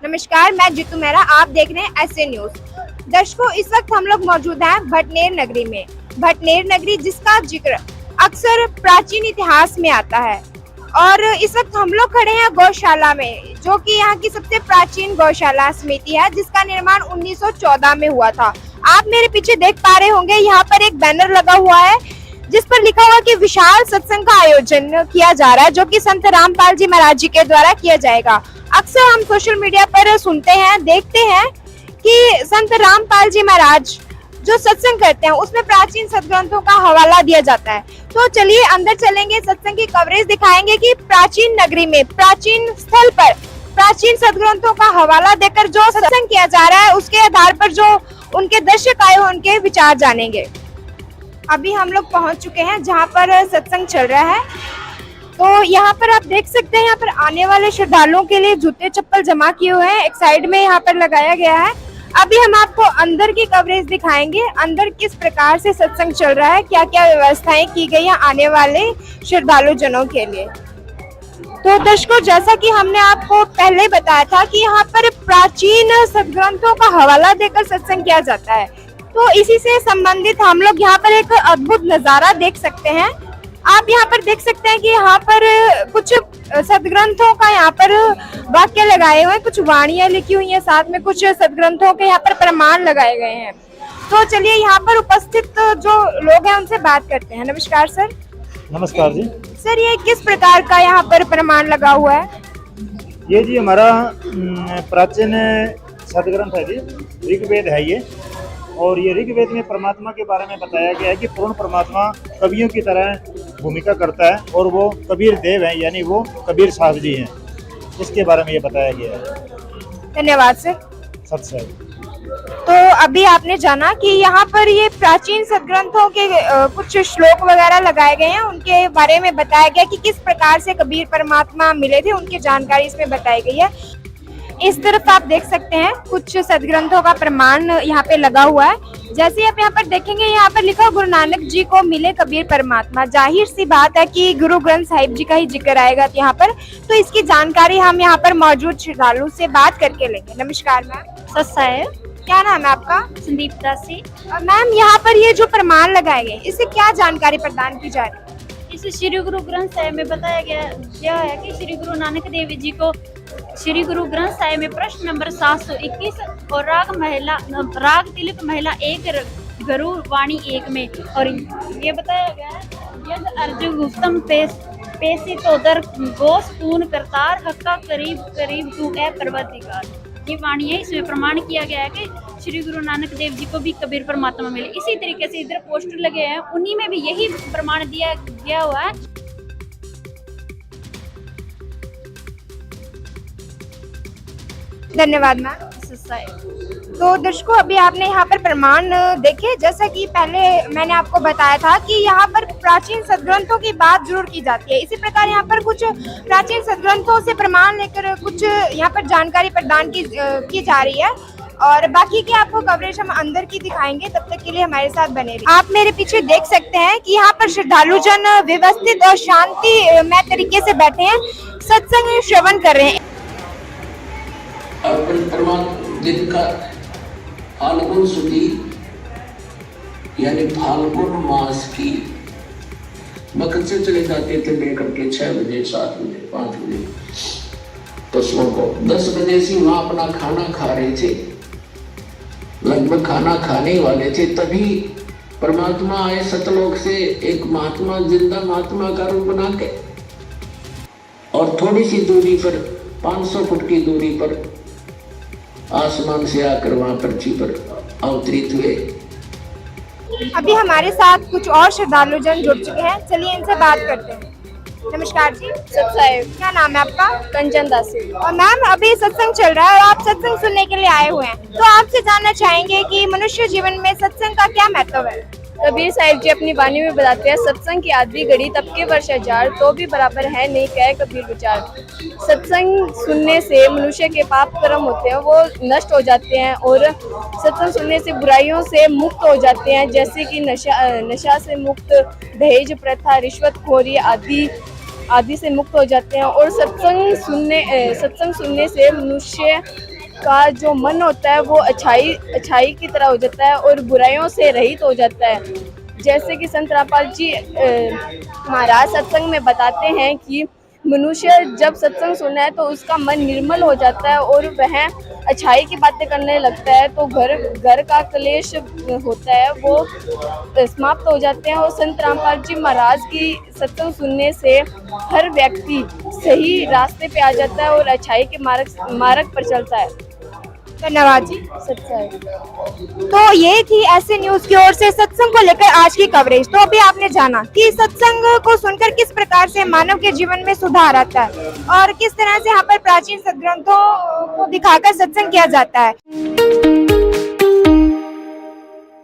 नमस्कार, मैं जीतू मेहरा। आप देख रहे हैं ऐसे न्यूज। दर्शकों, इस वक्त हम लोग मौजूद हैं भटनेर नगरी में। भटनेर नगरी जिसका जिक्र अक्सर प्राचीन इतिहास में आता है और इस वक्त हम लोग खड़े हैं गौशाला में, जो कि यहाँ की सबसे प्राचीन गौशाला समिति है, जिसका निर्माण 1914 में हुआ था। आप मेरे पीछे देख पा रहे होंगे, यहाँ पर एक बैनर लगा हुआ है जिस पर लिखा हुआ कि विशाल सत्संग का आयोजन किया जा रहा है, जो कि संत रामपाल जी महाराज जी के द्वारा किया जाएगा। अक्सर हम सोशल मीडिया पर सुनते हैं, देखते हैं कि संत रामपाल जी महाराज जो सत्संग करते हैं उसमें प्राचीन सदग्रंथों का हवाला दिया जाता है। तो चलिए अंदर चलेंगे, सत्संग की कवरेज दिखाएंगे कि प्राचीन नगरी में, प्राचीन स्थल पर प्राचीन सदग्रंथों का हवाला देकर जो सत्संग किया जा रहा है, उसके आधार पर जो उनके दर्शक आए उनके विचार जानेंगे। अभी हम लोग पहुंच चुके हैं जहां पर सत्संग चल रहा है। तो यहाँ पर आप देख सकते हैं, यहाँ पर आने वाले श्रद्धालुओं के लिए जूते चप्पल जमा किए हुए हैं, एक साइड में यहाँ पर लगाया गया है। अभी हम आपको अंदर की कवरेज दिखाएंगे, अंदर किस प्रकार से सत्संग चल रहा है, क्या क्या व्यवस्थाएं की गई हैं आने वाले श्रद्धालु जनों के लिए। तो दर्शकों, जैसा कि हमने आपको पहले बताया था कि यहाँ पर प्राचीन सदग्रंथों का हवाला देकर सत्संग किया जाता है, तो इसी से संबंधित हम लोग यहाँ पर एक अद्भुत नजारा देख सकते हैं। आप यहाँ पर देख सकते हैं कि यहाँ पर कुछ सदग्रंथों का यहाँ पर वाक्य लगाए हुए हैं, कुछ वाणियां लिखी हुई हैं, साथ में कुछ सदग्रंथों के यहाँ पर प्रमाण लगाए गए हैं। तो चलिए यहाँ पर उपस्थित जो लोग हैं उनसे बात करते हैं। नमस्कार सर। नमस्कार जी। सर, ये किस प्रकार का यहाँ पर प्रमाण लगा हुआ है? ये जी हमारा प्राचीन सदग्रंथ है जी, ऋग्वेद है ये। और ये ऋग्वेद में परमात्मा के बारे में बताया गया है कि पूर्ण परमात्मा कवियों की तरह भूमिका करता है और वो कबीर देव हैं, यानी वो कबीर साहब जी हैं। इसके बारे में ये बताया गया है। धन्यवाद सर। सत्संग। तो अभी आपने जाना कि यहाँ पर ये प्राचीन सदग्रंथों के कुछ श्लोक वगैरह लगाए गए हैं, उनके बारे में बताया गया कि किस प्रकार से कबीर परमात्मा मिले थे, उनकी जानकारी इसमें बताई गई है। इस तरफ आप देख सकते हैं कुछ सदग्रंथों का प्रमाण यहाँ पे लगा हुआ है। जैसे आप यहाँ पर देखेंगे, यहाँ पर लिखा गुरु नानक जी को मिले कबीर परमात्मा। जाहिर सी बात है कि गुरु ग्रंथ साहिब जी का ही जिक्र आएगा यहाँ पर, तो इसकी जानकारी हम यहाँ पर मौजूद श्रद्धालु से बात करके लेंगे। नमस्कार मैम। सत्साय। क्या नाम है आपका? संदीप दासी। मैम, यहाँ पर ये जो प्रमाण लगाए गए, इससे क्या जानकारी प्रदान की जा रही है? इस श्री गुरु ग्रंथ साहिब में बताया गया है कि श्री गुरु नानक देव जी को श्री गुरु ग्रंथ साहिब में प्रश्न नंबर 721 और राग तिलक महिला 1 गरुड़ वाणी 1 में, और ये बताया गया है यद अर्जुन उत्तम पेशी तो दर गोस पूर्ण करतार हक्का करीब करीब तू है पर्वतिकार। ये वाणी है, इसमें प्रमाण किया गया है कि श्री गुरु नानक देव जी को भी कबीर परमात्मा मिले। इसी तरीके से इधर पोस्टर लगे हैं, उन्हीं में भी यही प्रमाण दिया गया हुआ है। धन्यवाद मैम। तो दर्शकों, अभी आपने यहाँ पर प्रमाण देखे। जैसा कि पहले मैंने आपको बताया था कि यहाँ पर प्राचीन सदग्रंथों की बात जरूर की जाती है, इसी प्रकार यहाँ पर कुछ प्राचीन सदग्रंथों से प्रमाण लेकर कुछ यहाँ पर जानकारी प्रदान की जा रही है, और बाकी की आपको कवरेज हम अंदर की दिखाएंगे। तब तक के लिए हमारे साथ बने रहिए। आप मेरे पीछे देख सकते हैं कि यहाँ पर श्रद्धालु जन व्यवस्थित और शांतिमय तरीके से बैठे हैं, सत्संग श्रवण कर रहे हैं। दिन का फाल्गुन सुदी यानी फाल्गुन मास की मकर से चले जाते थे लेकर के 6 बजे 7 बजे 5 बजे पशुओं को। 10 बजे से वहां अपना खाना खा रहे थे, लगभग खाना खाने वाले थे, तभी परमात्मा आए सतलोक से, एक महात्मा, जिंदा महात्मा का रूप बना के, और थोड़ी सी दूरी पर 500 फुट की दूरी पर आसमान से आकर वहां पृथ्वी पर अवतरित हुए। अभी हमारे साथ कुछ और श्रद्धालु जन जुड़ चुके हैं, चलिए इनसे बात करते हैं। नमस्कार जी। सत्साय। क्या नाम है आपका? कंचन दासी। और मैम, अभी सत्संग चल रहा है और आप सत्संग सुनने के लिए आए हुए हैं, तो आपसे जानना चाहेंगे कि मनुष्य जीवन में सत्संग का क्या महत्व है? कबीर साहिब जी अपनी वाणी में बताते हैं, सत्संग की आधी घड़ी तब के वर्ष हजार, तो भी बराबर है नहीं कहे कबीर विचार। सत्संग सुनने से मनुष्य के पाप कर्म होते हैं वो नष्ट हो जाते हैं, और सत्संग सुनने से बुराइयों से मुक्त हो जाते हैं, जैसे कि नशा से मुक्त, दहेज प्रथा, रिश्वतखोरी आदि से मुक्त हो जाते हैं। और सत्संग सुनने से मनुष्य का जो मन होता है वो अच्छाई की तरह हो जाता है और बुराइयों से रहित हो जाता है। जैसे कि संत रामपाल जी महाराज सत्संग में बताते हैं कि मनुष्य जब सत्संग सुना है तो उसका मन निर्मल हो जाता है और वह अच्छाई की बातें करने लगता है, तो घर का क्लेश होता है वो समाप्त हो जाते हैं। और संत रामपाल जी महाराज की सत्संग सुनने से हर व्यक्ति सही रास्ते पे आ जाता है और अच्छाई के मार्ग पर चलता है। धन्यवाद जी। सच्चाई। तो ये थी ऐसे न्यूज की ओर से सत्संग को लेकर आज की कवरेज। तो अभी आपने जाना कि सत्संग को सुनकर किस प्रकार से मानव के जीवन में सुधार आता है और किस तरह से यहाँ पर प्राचीन सदग्रंथों को दिखाकर सत्संग किया जाता है।